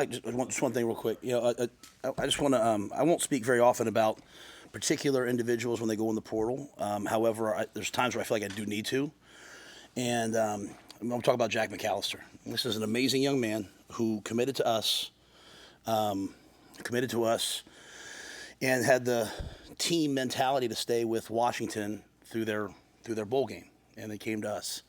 just one thing real quick. I just want to. I won't speak very often about particular individuals when they go in the portal. However, there's times where I feel like I do need to, and I'm going to talk about Jack McAllister. This is an amazing young man who committed to us, and had the team mentality to stay with Washington through their bowl game, and they came to us.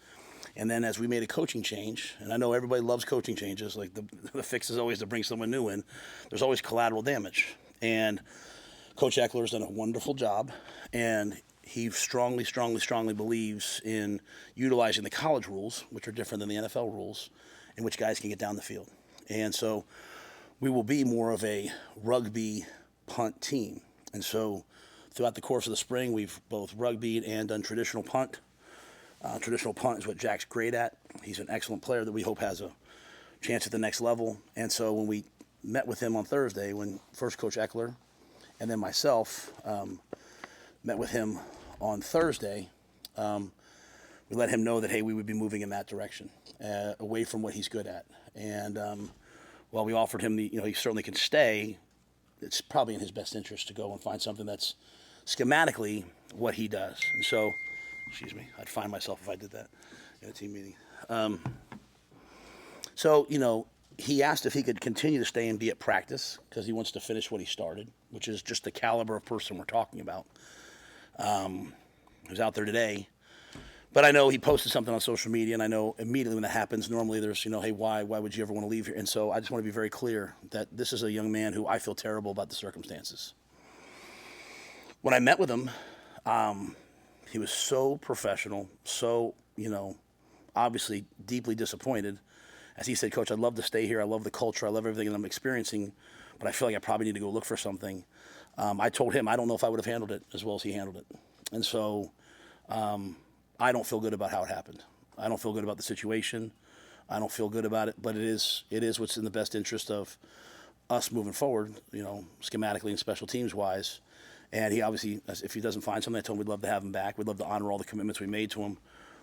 And then as we made a coaching change, and I know everybody loves coaching changes, like the fix is always to bring someone new in, there's always collateral damage. And Coach Eckler has done a wonderful job, and he strongly, strongly, strongly believes in utilizing the college rules, which are different than the NFL rules, in which guys can get down the field. And so we will be more of a rugby punt team. And so throughout the course of the spring, we've both rugbyed and done traditional punt. Traditional punt is what Jack's great at. He's an excellent player that we hope has a chance at the next level. And so when we met with him on Thursday, when first Coach Eckler and then myself met with him on Thursday, we let him know that, hey, we would be moving in that direction, away from what he's good at. And while we offered him he certainly can stay, it's probably in his best interest to go and find something that's schematically what he does. And so, excuse me, I'd find myself if I did that in a team meeting. He asked if he could continue to stay and be at practice because he wants to finish what he started, which is just the caliber of person we're talking about. He was out there today. But I know he posted something on social media, and I know immediately when that happens, normally there's, hey, why would you ever want to leave here? And so I just want to be very clear that this is a young man who I feel terrible about the circumstances. When I met with him, he was so professional, so, obviously deeply disappointed. As he said, Coach, I'd love to stay here. I love the culture. I love everything that I'm experiencing, but I feel like I probably need to go look for something. I told him I don't know if I would have handled it as well as he handled it. And so I don't feel good about how it happened. I don't feel good about the situation. I don't feel good about it, but it is what's in the best interest of us moving forward, schematically and special teams wise. And he obviously, if he doesn't find something, I told him we'd love to have him back. We'd love to honor all the commitments we made to him.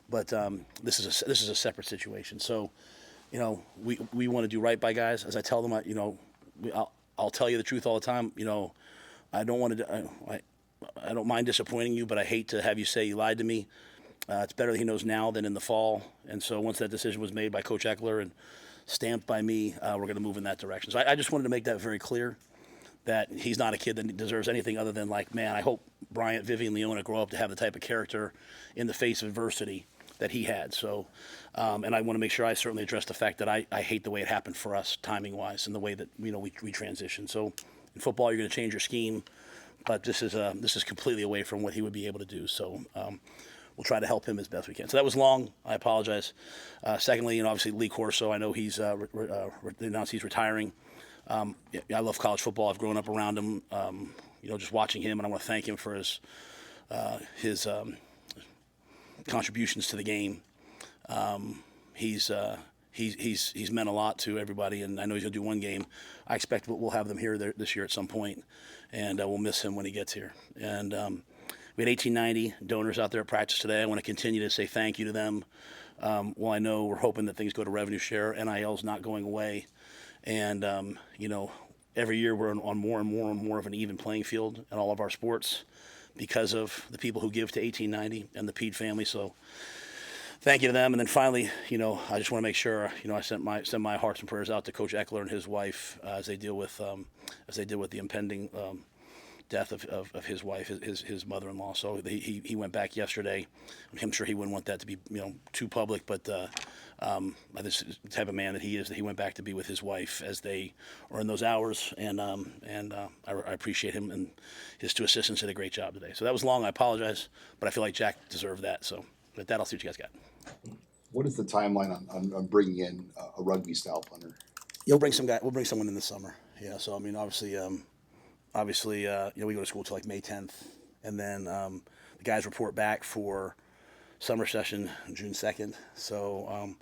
But this is a separate situation. So, we want to do right by guys. As I tell them, I'll tell you the truth all the time. I don't want to. I don't mind disappointing you, but I hate to have you say you lied to me. It's better that he knows now than in the fall. And so once that decision was made by Coach Eckler and stamped by me, we're going to move in that direction. So I just wanted to make that very clear, that he's not a kid that deserves anything other than, I hope Bryant, Vivian, Leona grow up to have the type of character in the face of adversity that he had. So, and I want to make sure I certainly address the fact that I hate the way it happened for us timing-wise and the way that, we transitioned. So in football, you're going to change your scheme, but this is completely away from what he would be able to do. So, we'll try to help him as best we can. So that was long. I apologize. Secondly, obviously Lee Corso, I know he's announced he's retiring. I love college football. I've grown up around him, just watching him, and I want to thank him for his contributions to the game. He's meant a lot to everybody, and I know he's going to do one game. I expect we'll have them here this year at some point, and we'll miss him when he gets here. And we had 1890 donors out there at practice today. I want to continue to say thank you to them. Well, I know we're hoping that things go to revenue share. NIL's not going away. And, every year we're on more and more and more of an even playing field in all of our sports because of the people who give to 1890 and the Pede family. So thank you to them. And then finally, I just want to make sure, I send my hearts and prayers out to Coach Eckler and his wife as they deal with the impending death of his wife, his mother-in-law. So he went back yesterday. I'm sure he wouldn't want that to be too public, but this is the type of man that he is, that he went back to be with his wife as they are in those hours, and I appreciate him, and his two assistants did a great job today. So that was long. I apologize, but I feel like Jack deserved that. So with that, I'll see what you guys got. What is the timeline on bringing in a rugby style punter? We'll bring someone in this summer. Yeah. So obviously, we go to school till May 10th, and then the guys report back for summer session June 2nd. So,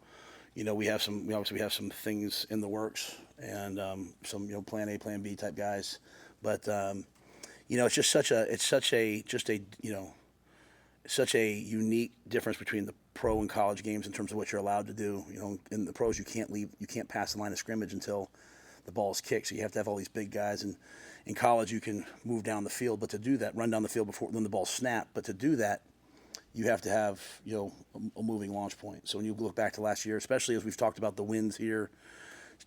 we have some things in the works, and some plan A, plan B type guys. But it's just such a unique difference between the pro and college games in terms of what you're allowed to do. In the pros, you can't pass the line of scrimmage until the ball is kicked. So you have to have all these big guys. And in college, you can move down the field, but to do that, run down the field when the ball's snapped. But to do that, you have to have a moving launch point. So when you look back to last year, especially as we've talked about the wins here,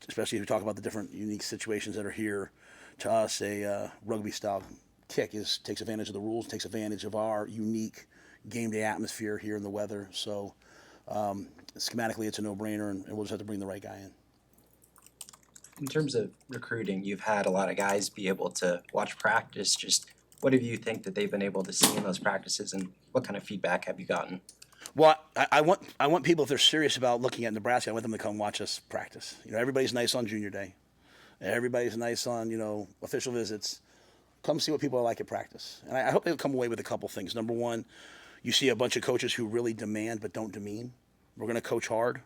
especially as we talk about the different unique situations that are here, to us a rugby style kick takes advantage of the rules, takes advantage of our unique game day atmosphere here in the weather. So schematically, it's a no-brainer, and we'll just have to bring the right guy in. In terms of recruiting, you've had a lot of guys be able to watch practice. Just what do you think that they've been able to see in those practices, and what kind of feedback have you gotten? Well, I want people, if they're serious about looking at Nebraska, I want them to come watch us practice. Everybody's nice on junior day. Everybody's nice on, official visits. Come see what people are like at practice. And I hope they'll come away with a couple things. Number one, you see a bunch of coaches who really demand but don't demean. We're going to coach hard.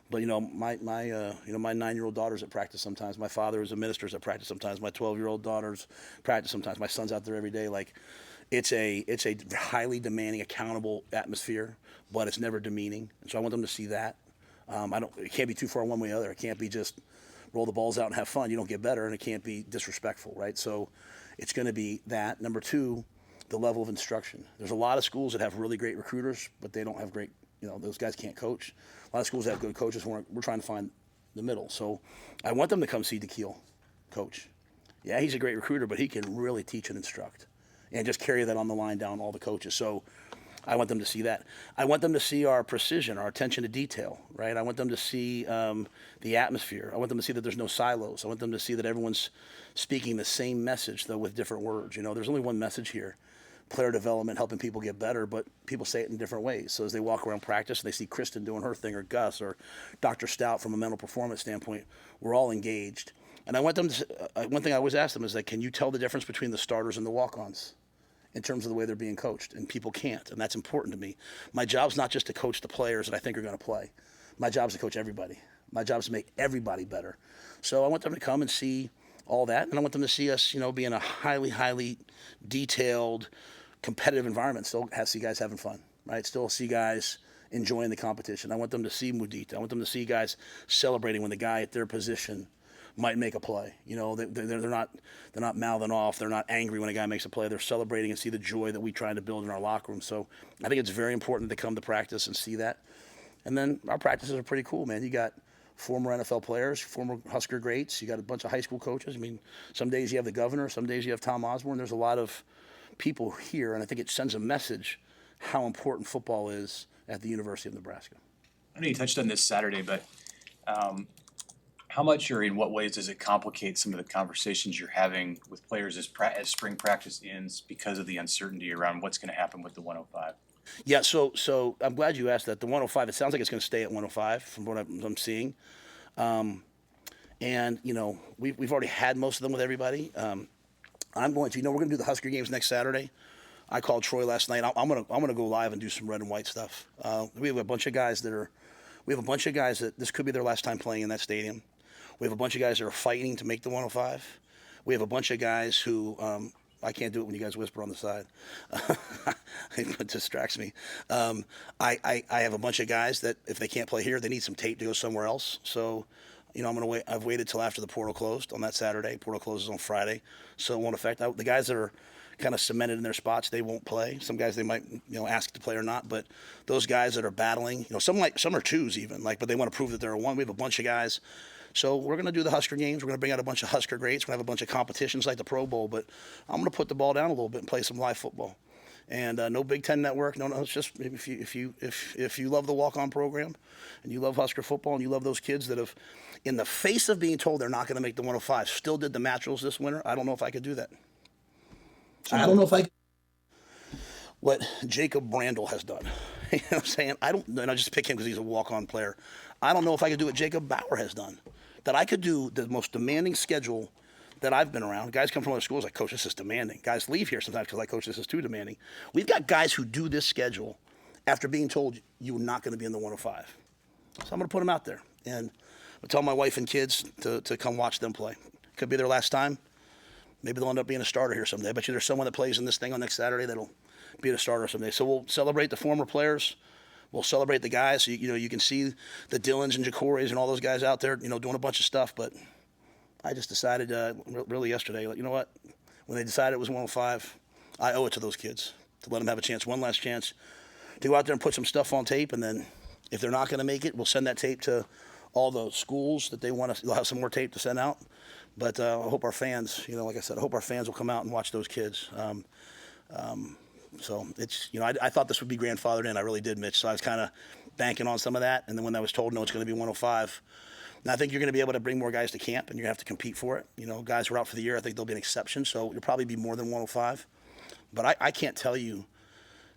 But my 9-year-old daughter's at practice sometimes. My father is a minister's at practice sometimes. My 12-year-old daughter's practice sometimes. My son's out there every day. Like, it's a highly demanding, accountable atmosphere, but it's never demeaning. And so I want them to see that. It can't be too far one way or the other. It can't be just roll the balls out and have fun. You don't get better, and it can't be disrespectful, right? So it's going to be that. Number two, the level of instruction. There's a lot of schools that have really great recruiters, but they don't have great. Those guys can't coach. A lot of schools have good coaches. We're trying to find the middle. So I want them to come see DeKeel coach. Yeah, he's a great recruiter, but he can really teach and instruct and just carry that on the line down all the coaches. So I want them to see that. I want them to see our precision, our attention to detail, right? I want them to see the atmosphere. I want them to see that there's no silos. I want them to see that everyone's speaking the same message, though with different words. There's only one message here. Player development, helping people get better, but people say it in different ways. So as they walk around practice and they see Kristen doing her thing, or Gus, or Dr. Stout from a mental performance standpoint, we're all engaged. And I want them to, one thing I always ask them is, can you tell the difference between the starters and the walk-ons in terms of the way they're being coached? And people can't, and that's important to me. My job's not just to coach the players that I think are going to play. My job's to coach everybody. My job's to make everybody better. So I want them to come and see all that, and I want them to see us, be in a highly, highly detailed, competitive environment. Still see guys having fun, right? Still see guys enjoying the competition. I want them to see Mudita. I want them to see guys celebrating when the guy at their position might make a play. They're not mouthing off. They're not angry when a guy makes a play. They're celebrating and see the joy that we try to build in our locker room. So I think it's very important to come to practice and see that. And then our practices are pretty cool, man. You got former NFL players, former Husker greats. You got a bunch of high school coaches. I mean, some days you have the governor. Some days you have Tom Osborne. There's a lot of people here, and I think it sends a message how important football is at the University of Nebraska. I know you touched on this Saturday, but how much or in what ways does it complicate some of the conversations you're having with players as spring practice ends because of the uncertainty around what's going to happen with the 105? Yeah, so I'm glad you asked that. The 105, it sounds like it's going to stay at 105 from what I'm seeing. And, we've already had most of them with everybody. I'm going to, we're going to do the Husker games next Saturday. I called Troy last night. I'm gonna go live and do some red and white stuff. We have a bunch of guys that this could be their last time playing in that stadium. We have a bunch of guys that are fighting to make the 105. We have a bunch of guys who I can't do it when you guys whisper on the side. It distracts me. I have a bunch of guys that if they can't play here, they need some tape to go somewhere else. So, I'm going to wait. I've waited till after the portal closed on that Saturday. Portal closes on Friday, so it won't affect. The guys that are kind of cemented in their spots, they won't play. Some guys they might, ask to play or not. But those guys that are battling, some are twos even, but they want to prove that they're a one. We have a bunch of guys. So we're going to do the Husker games. We're going to bring out a bunch of Husker greats. We're going to have a bunch of competitions like the Pro Bowl. But I'm going to put the ball down a little bit and play some live football. And no Big Ten Network. No. It's just if you love the walk-on program, and you love Husker football, and you love those kids that have, in the face of being told they're not going to make the 105, still did the Naturals this winter. I don't know if I could do that. I don't know if I could. What Jacob Brandel has done. You know what I'm saying? And I just pick him because he's a walk-on player. I don't know if I could do what Jacob Bauer has done. That I could do the most demanding schedule that I've been around. Guys come from other schools like, Coach, this is demanding. Guys leave here sometimes because, Coach, this is too demanding. We've got guys who do this schedule after being told you're not going to be in the 105. So I'm going to put them out there. And I'll tell my wife and kids to come watch them play. Could be their last time. Maybe they'll end up being a starter here someday. I bet you there's someone that plays in this thing on next Saturday that'll be a starter someday. So we'll celebrate the former players. We'll celebrate the guys. So, you can see the Dylans and Jacories and all those guys out there, doing a bunch of stuff. But I just decided really yesterday, you know what? When they decided it was 105, I owe it to those kids to let them have a chance, one last chance, to go out there and put some stuff on tape. And then if they're not going to make it, we'll send that tape to all the schools that they want to. They'll have some more tape to send out. But I hope our fans, like I said, I hope our fans will come out and watch those kids. So it's, I thought this would be grandfathered in. I really did, Mitch. So I was kind of banking on some of that. And then when I was told, no, it's going to be 105. And I think you're going to be able to bring more guys to camp, and you're going to have to compete for it. Guys who are out for the year, I think there'll be an exception. So you'll probably be more than 105. But I can't tell you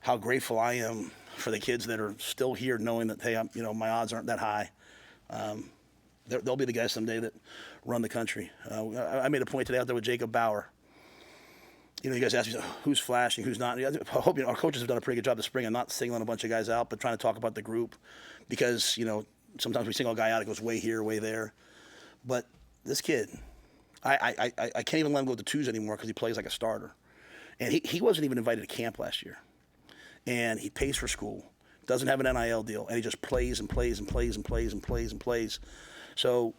how grateful I am for the kids that are still here, knowing that, hey, my odds aren't that high. They'll be the guys someday that run the country. I made a point today out there with Jacob Bauer. You guys ask me who's flashing, who's not. I hope our coaches have done a pretty good job this spring of not singling a bunch of guys out, but trying to talk about the group, because sometimes we single a guy out, it goes way here, way there. But this kid, I can't even let him go to twos anymore because he plays like a starter, and he wasn't even invited to camp last year, and he pays for school, doesn't have an NIL deal, and he just plays and plays and plays and plays and plays and plays. So,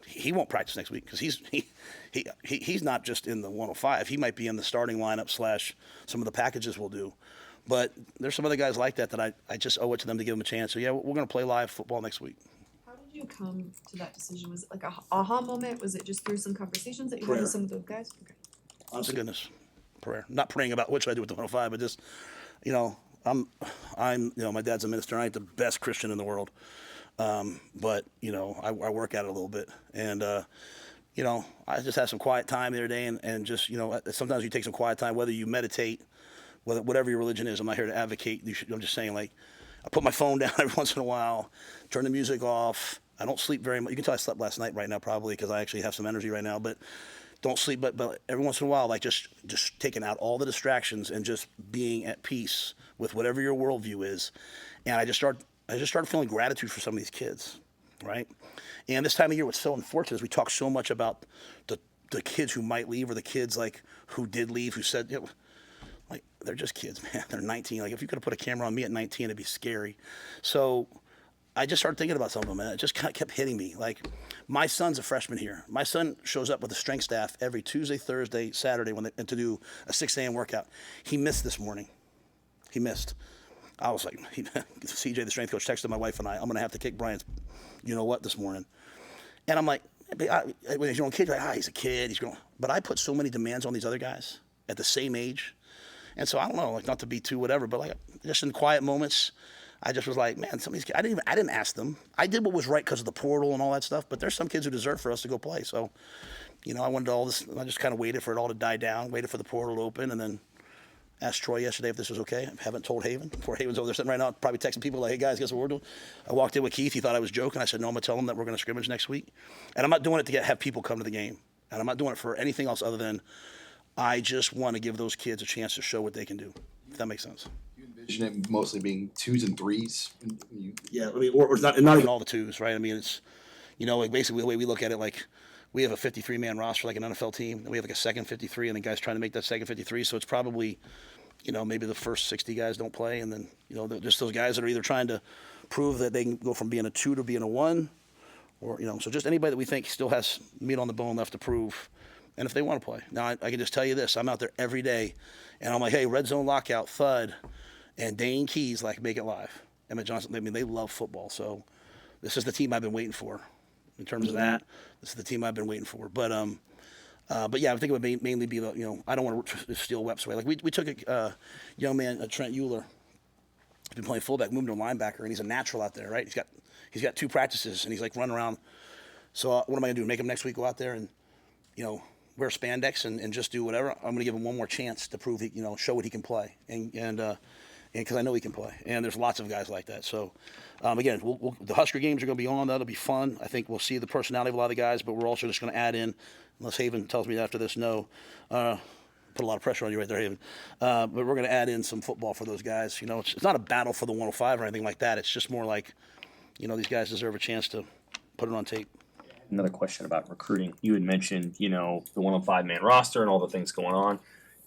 he won't practice next week because he's not just in the 105. He might be in the starting lineup / some of the packages we'll do. But there's some other guys like that I just owe it to them to give them a chance. So, yeah, we're going to play live football next week. How did you come to that decision? Was it like a aha moment? Was it just through some conversations that you had Prayer. with some of those guys? Okay. Honest to goodness, prayer. Not praying about what should I do with the 105, but just, I'm my dad's a minister. I ain't the best Christian in the world. But I work at it a little bit, and I just had some quiet time the other day, and just sometimes you take some quiet time, whether you meditate, whatever your religion is. I'm not here to advocate. I'm just saying, like, I put my phone down every once in a while, turn the music off. I don't sleep very much. You can tell I slept last night right now probably because I actually have some energy right now, but don't sleep. But every once in a while, like just taking out all the distractions and just being at peace with whatever your worldview is, and I just started feeling gratitude for some of these kids, right? And this time of year, what's so unfortunate is we talk so much about the kids who might leave, or the kids like who did leave, who said, like, they're just kids, man. They're 19. Like, if you could have put a camera on me at 19, it'd be scary. So I just started thinking about some of them, and it just kept hitting me. Like, my son's a freshman here. My son shows up with the strength staff every Tuesday, Thursday, Saturday to do a 6 a.m. workout. He missed this morning. He missed. I was like, CJ, the strength coach, texted my wife and I'm going to have to kick Brian's you-know-what this morning. And I'm like, when he's your own kid, you're like, he's a kid. He's growing. But I put so many demands on these other guys at the same age. And so I don't know, like, not to be too whatever, but like just in quiet moments, I just was like, man, some of these kids, I didn't ask them. I did what was right because of the portal and all that stuff, but there's some kids who deserve for us to go play. So, I wanted all this, I just kind of waited for it all to die down, waited for the portal to open, and then asked Troy yesterday if this was okay. I haven't told Haven. Poor Haven's over there sitting right now, probably texting people like, hey guys, guess what we're doing? I walked in with Keith. He thought I was joking. I said, no, I'm going to tell him that we're going to scrimmage next week. And I'm not doing it to have people come to the game. And I'm not doing it for anything else other than I just want to give those kids a chance to show what they can do. If that makes sense. You envision it mostly being 2s and 3s? Yeah, I mean, or it's not even all the 2s, right? I mean, it's, like basically the way we look at it, like, we have a 53-man roster like an NFL team, and we have like a second 53, and the guys trying to make that second 53. So it's probably, maybe the first 60 guys don't play, and then, just those guys that are either trying to prove that they can go from being a 2 to being a 1, or, so just anybody that we think still has meat on the bone left to prove, and if they want to play. Now, I can just tell you this. I'm out there every day, and I'm like, hey, red zone lockout, Thud, and Dane Keys, like, make it live. Emmett Johnson, I mean, they love football, so this is the team I've been waiting for. In terms of that, this is the team I've been waiting for. But yeah, I think it would mainly be the, I don't want to steal Wep's away. Like, we took a young man, Trent Euler, he's been playing fullback, moved to a linebacker, and he's a natural out there, right? He's got 2 practices, and he's like running around. So what am I gonna do? Make him next week go out there and, wear spandex and just do whatever? I'm gonna give him one more chance to prove show what he can play, and because I know he can play, and there's lots of guys like that. So, again, the Husker games are going to be on. That'll be fun. I think we'll see the personality of a lot of the guys, but we're also just going to add in, unless Haven tells me after this, no. Put a lot of pressure on you right there, Haven. But we're going to add in some football for those guys. It's not a battle for the 105 or anything like that. It's just more like, these guys deserve a chance to put it on tape. Another question about recruiting. You had mentioned, the 105-man roster and all the things going on.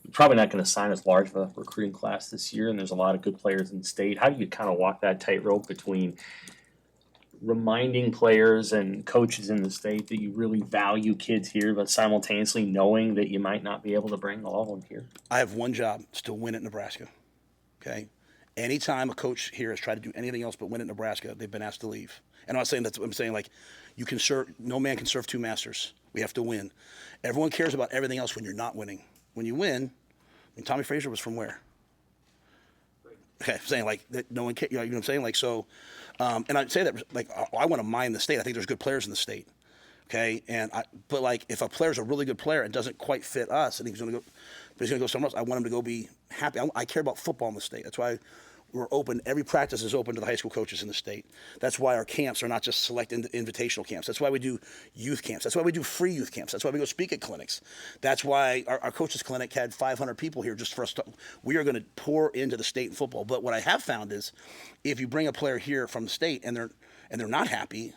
You're probably not going to sign as large of a recruiting class this year, and there's a lot of good players in the state. How do you kind of walk that tightrope between reminding players and coaches in the state that you really value kids here, but simultaneously knowing that you might not be able to bring all of them here? I have one job: it's to win at Nebraska. Okay. Anytime a coach here has tried to do anything else but win at Nebraska, they've been asked to leave. And I'm not saying that's what I'm saying. Like, you can serve. No man can serve two masters. We have to win. Everyone cares about everything else when you're not winning. When you win, I mean, Tommy Frazier was from where? Okay, I'm saying like that. No one cares. You know what I'm saying? Like so, and I say that like I want to mine the state. I think there's good players in the state. Okay, but like if a player's a really good player and doesn't quite fit us, and he's going to go, but he's going to go somewhere else. I want him to go be happy. I care about football in the state. That's why we're open. Every practice is open to the high school coaches in the state. That's why our camps are not just select invitational camps. That's why we do youth camps. That's why we do free youth camps. That's why we go speak at clinics. That's why our coaches clinic had 500 people here just for us. We are going to pour into the state in football. But what I have found is, if you bring a player here from the state and they're not happy,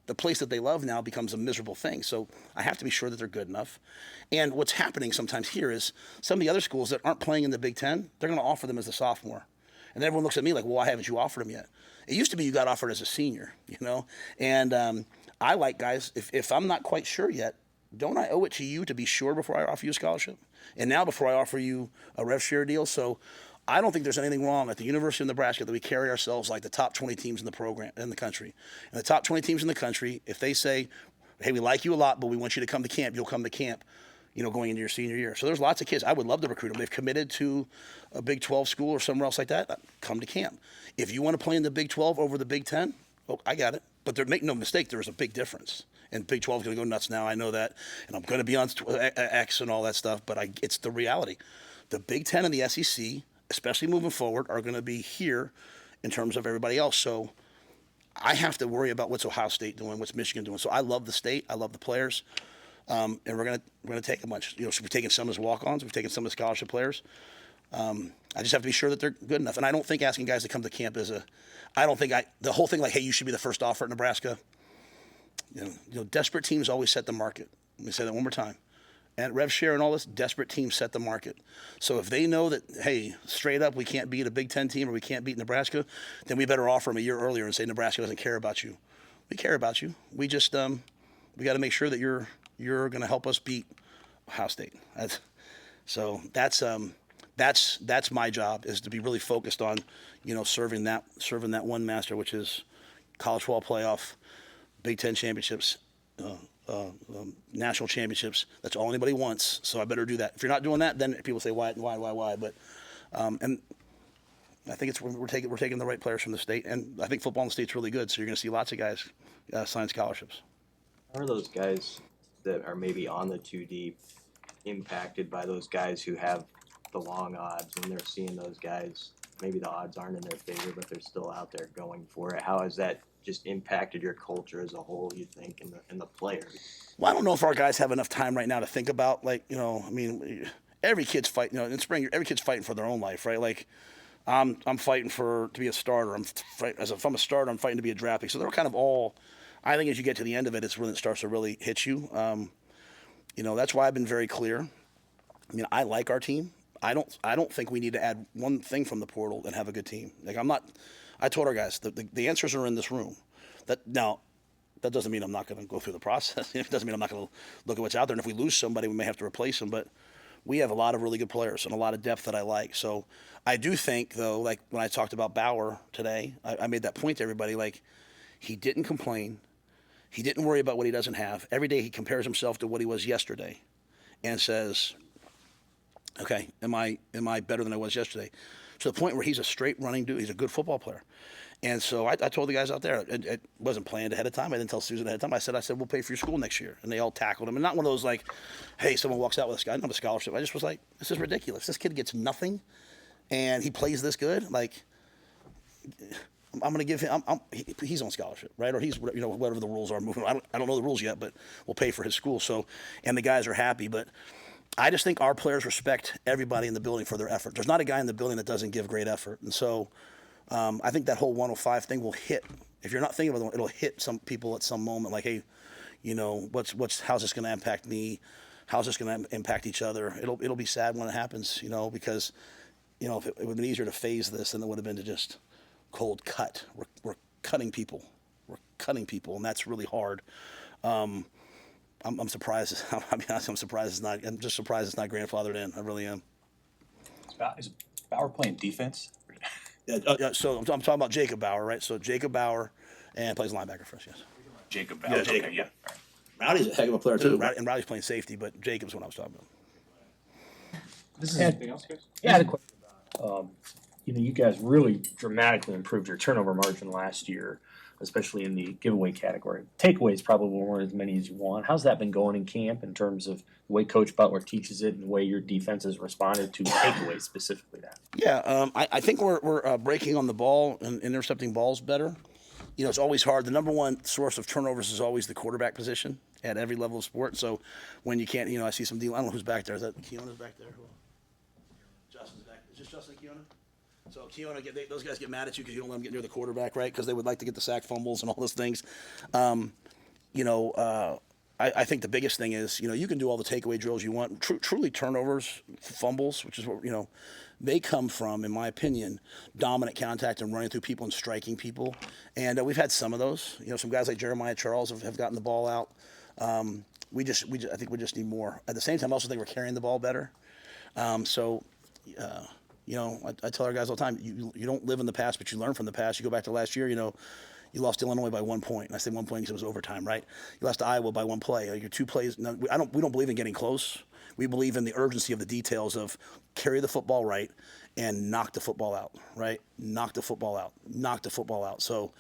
the place that they love now becomes a miserable thing. So I have to be sure that they're good enough. And what's happening sometimes here is some of the other schools that aren't playing in the Big Ten, they're going to offer them as a sophomore. And then everyone looks at me like, well, why haven't you offered them yet? It used to be you got offered as a senior, you know? And I like guys, if I'm not quite sure yet, don't I owe it to you to be sure before I offer you a scholarship? And now before I offer you a rev share deal. So I don't think there's anything wrong at the University of Nebraska that we carry ourselves like the top 20 teams in the program, in the country. And the top 20 teams in the country, if they say, hey, we like you a lot, but we want you to come to camp, you'll come to camp, you know, going into your senior year. So there's lots of kids. I would love to recruit them. They've committed to a Big 12 school or somewhere else like that. Come to camp. If you want to play in the Big 12 over the Big 10, oh, I got it. But make no mistake, there is a big difference. And Big 12 is going to go nuts now. I know that. And I'm going to be on X and all that stuff. But it's the reality. The Big 10 and the SEC, especially moving forward, are going to be here in terms of everybody else. So I have to worry about what's Ohio State doing, what's Michigan doing. So I love the state. I love the players. And we're gonna take a bunch. You know, so we've taken some as walk-ons. We've taken some as scholarship players. I just have to be sure that they're good enough. And I don't think asking guys to come to camp is the whole thing like, hey, you should be the first offer at Nebraska. You know, desperate teams always set the market. Let me say that one more time. And rev share and all this, desperate teams set the market. So if they know that, hey, straight up, we can't beat a Big Ten team or we can't beat Nebraska, then we better offer them a year earlier and say Nebraska doesn't care about you. We care about you. We just we got to make sure that you're going to help us beat Ohio State. That's my job, is to be really focused on, you know, serving that one master, which is college football playoff, Big Ten championships, national championships. That's all anybody wants. So I better do that. If you're not doing that, then people say why. But and I think we're taking the right players from the state, and I think football in the state's really good. So you're going to see lots of guys sign scholarships. How are those guys that are maybe on the 2D impacted by those guys who have the long odds when they're seeing those guys? Maybe the odds aren't in their favor, but they're still out there going for it. How has that just impacted your culture as a whole, you think, and the players? Well, I don't know if our guys have enough time right now to think about, like, you know, I mean, every kid's fighting, you know, in spring, every kid's fighting for their own life, right? Like, I'm fighting to be a starter. If I'm a starter, I'm fighting to be a draft pick. So they're kind of all, I think as you get to the end of it, it's when it starts to really hit you. You know, that's why I've been very clear. I mean, I like our team. I don't think we need to add one thing from the portal and have a good team. Like, I told our guys the answers are in this room. That doesn't mean I'm not going to go through the process. It doesn't mean I'm not going to look at what's out there. And if we lose somebody, we may have to replace them. But we have a lot of really good players and a lot of depth that I like. So I do think, though, like when I talked about Bauer today, I made that point to everybody. Like, he didn't complain. He didn't worry about what he doesn't have. Every day he compares himself to what he was yesterday and says, okay, am I better than I was yesterday? To the point where he's a straight running dude. He's a good football player. And so I told the guys out there, it wasn't planned ahead of time. I didn't tell Susan ahead of time. I said, we'll pay for your school next year. And they all tackled him. And not one of those like, hey, someone walks out with a guy, not a scholarship. I just was like, this is ridiculous. This kid gets nothing, and he plays this good. Like, I'm going to give him, he's on scholarship, right? Or he's, you know, whatever the rules are moving. I don't know the rules yet, but we'll pay for his school. So, and the guys are happy. But I just think our players respect everybody in the building for their effort. There's not a guy in the building that doesn't give great effort. And so I think that whole 105 thing will hit. If you're not thinking about it, it'll hit some people at some moment. Like, hey, you know, how's this going to impact me? How's this going to impact each other? It'll be sad when it happens, you know, because, you know, if it would have been easier to phase this than it would have been to just cold cut. We're cutting people. we're cutting people, and that's really hard. I'm surprised. I'll be honest. I'm surprised it's not. I'm just surprised it's not grandfathered in. I really am. Is Bauer playing defense? So I'm talking about Jacob Bauer, right? So Jacob Bauer, and plays linebacker for us. Yes. Jacob Bauer, Yeah, okay, Jacob. yeah. Rowdy's a heck of a player too. And Rowdy's playing safety, but Jacob's what I was talking about. This is Anything else, guys? Yeah, I had a question about, you guys really dramatically improved your turnover margin last year, especially in the giveaway category. Takeaways probably weren't as many as you want. How's that been going in camp in terms of the way Coach Butler teaches it and the way your defense has responded to takeaways specifically that? Yeah, I think we're breaking on the ball and intercepting balls better. It's always hard. The number one source of turnovers is always the quarterback position at every level of sport. So when you can't, I see some deal. I don't know who's back there. Is that Keona's back there? Justin's back. Is this Justin and Keona? So Keona, those guys get mad at you because you don't let them get near the quarterback, right? Because they would like to get the sack fumbles and all those things. I think the biggest thing is, you can do all the takeaway drills you want. Truly turnovers, fumbles, which is what, they come from, in my opinion, dominant contact and running through people and striking people. And we've had some of those. Some guys like Jeremiah Charles have gotten the ball out. I think we just need more. At the same time, I also think we're carrying the ball better. I tell our guys all the time, you don't live in the past, but you learn from the past. You go back to last year, you lost Illinois by 1 point. And I say 1 point because it was overtime, right? You lost to Iowa by 1 play. Your 2 plays. No, we don't believe in getting close. We believe in the urgency of the details of carry the football right and knock the football out, right? Knock the football out. So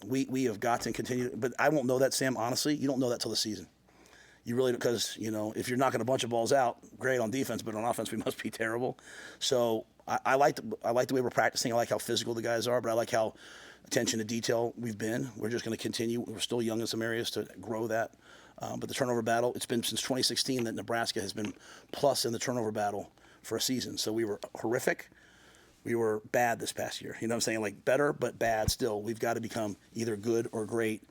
we have got to continue. But I won't know that, Sam, honestly. You don't know that till the season. You really, because, if you're knocking a bunch of balls out, great on defense, but on offense we must be terrible. So I like the way we're practicing. I like how physical the guys are, but I like how attention to detail we've been. We're just going to continue. We're still young in some areas to grow that. But the turnover battle, it's been since 2016 that Nebraska has been plus in the turnover battle for a season. So we were horrific. We were bad this past year. You know what I'm saying? Like better, but bad still. We've got to become either good or great.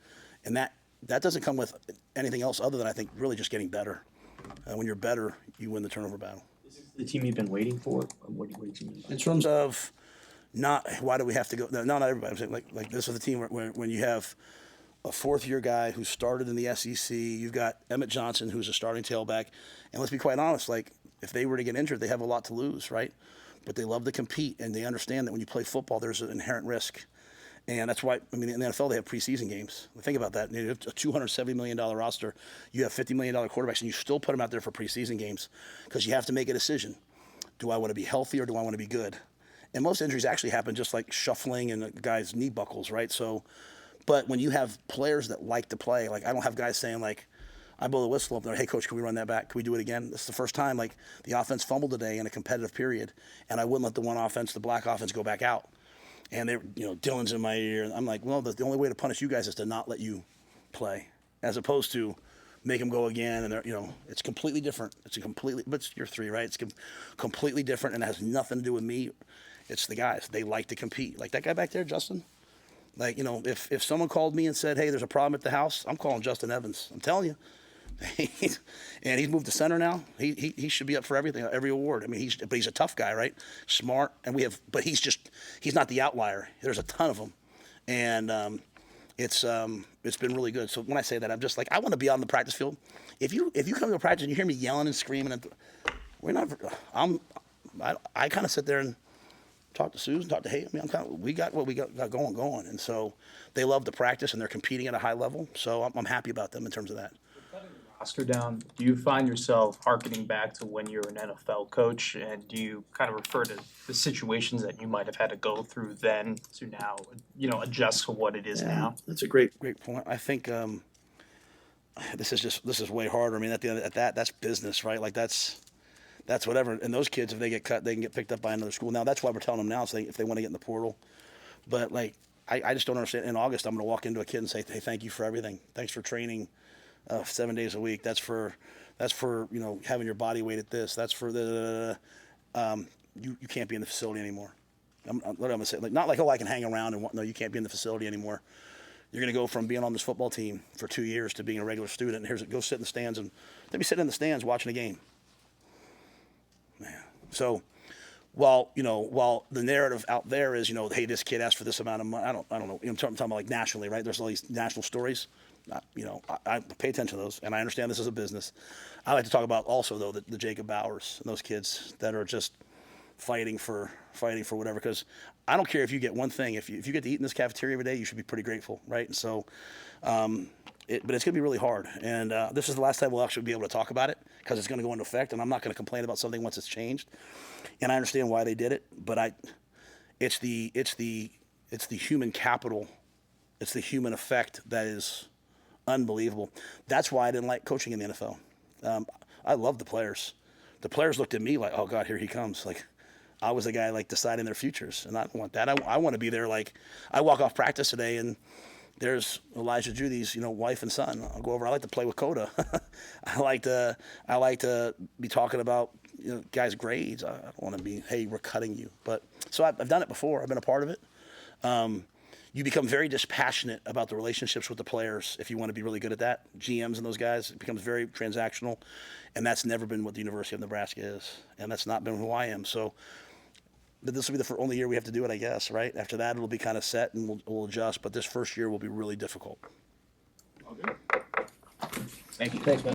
And that doesn't come with anything else other than, I think, really just getting better. When you're better, you win the turnover battle. Is this the team you've been waiting for? What do you mean? In terms of why do we have to go? No, not everybody. I'm saying like this is the team when you have a fourth-year guy who started in the SEC. You've got Emmett Johnson, who's a starting tailback. And let's be quite honest, like if they were to get injured, they have a lot to lose, right? But they love to compete, and they understand that when you play football, there's an inherent risk. And that's why, in the NFL, they have preseason games. Think about that. You have a $270 million roster. You have $50 million quarterbacks, and you still put them out there for preseason games because you have to make a decision. Do I want to be healthy or do I want to be good? And most injuries actually happen just like shuffling and a guy's knee buckles, right? So, but when you have players that like to play, like I don't have guys saying like, I blow the whistle up there, hey coach, can we run that back? Can we do it again? This is the first time like the offense fumbled today in a competitive period, and I wouldn't let the black offense go back out. And they're, Dylan's in my ear, and I'm like, well, the only way to punish you guys is to not let you play, as opposed to make them go again. And they're, it's completely different. But it's your 3, right? It's completely different, and it has nothing to do with me. It's the guys. They like to compete. Like that guy back there, Justin. Like, if someone called me and said, hey, there's a problem at the house, I'm calling Justin Evans. I'm telling you. And he's moved to center now. He should be up for everything, every award. I mean, but he's a tough guy, right? Smart, and but he's not the outlier. There's a ton of them, and it's been really good. So when I say that, I'm just like, I want to be on the practice field. If you come to a practice and you hear me yelling and screaming, I kind of sit there and talk to Susan, talk to Hay. I mean, we got what we got going, and so they love to practice and they're competing at a high level. So I'm happy about them in terms of that. Roster down, do you find yourself hearkening back to when you were an NFL coach, and do you kind of refer to the situations that you might have had to go through then to now, adjust to what it is now? That's a great point. I think this is way harder. I mean, that's business, right? Like that's whatever. And those kids, if they get cut, they can get picked up by another school. Now that's why we're telling them now, so if they want to get in the portal. But like, I just don't understand. In August, I'm going to walk into a kid and say, hey, thank you for everything. Thanks for training 7 days a week. That's for having your body weight at this. That's for you can't be in the facility anymore. I'm gonna say, like, not like, oh, I can hang around and no, you can't be in the facility anymore. You're gonna go from being on this football team for 2 years to being a regular student. And go sit in the stands, and let me sit in the stands watching a game. Man, so while the narrative out there is, hey, this kid asked for this amount of money. I don't know. I'm talking about like nationally, right? There's all these national stories. I pay attention to those, and I understand this is a business. I like to talk about also though the Jacob Bowers and those kids that are just fighting for whatever. Because I don't care if you get one thing. If you get to eat in this cafeteria every day, you should be pretty grateful, right? And so, but it's going to be really hard. And this is the last time we'll actually be able to talk about it because it's going to go into effect. And I'm not going to complain about something once it's changed. And I understand why they did it, but it's the human capital, it's the human effect that is unbelievable. That's why I didn't like coaching in the NFL. I love the players. The players looked at me like, oh God, here he comes. Like I was the guy like deciding their futures, and I don't want that. I want to be there. Like I walk off practice today, and there's Elijah Judy's, wife and son. I'll go over. I like to play with Coda. I like to be talking about guys' grades. I don't want to be, hey, we're cutting you. But so I've done it before. I've been a part of it. You become very dispassionate about the relationships with the players if you want to be really good at that. GMs and those guys, it becomes very transactional, and that's never been what the University of Nebraska is, and that's not been who I am. So but this will be the only year we have to do it, I guess, right? After that, it'll be kind of set, and we'll adjust, but this first year will be really difficult. Thank you. Thanks, man.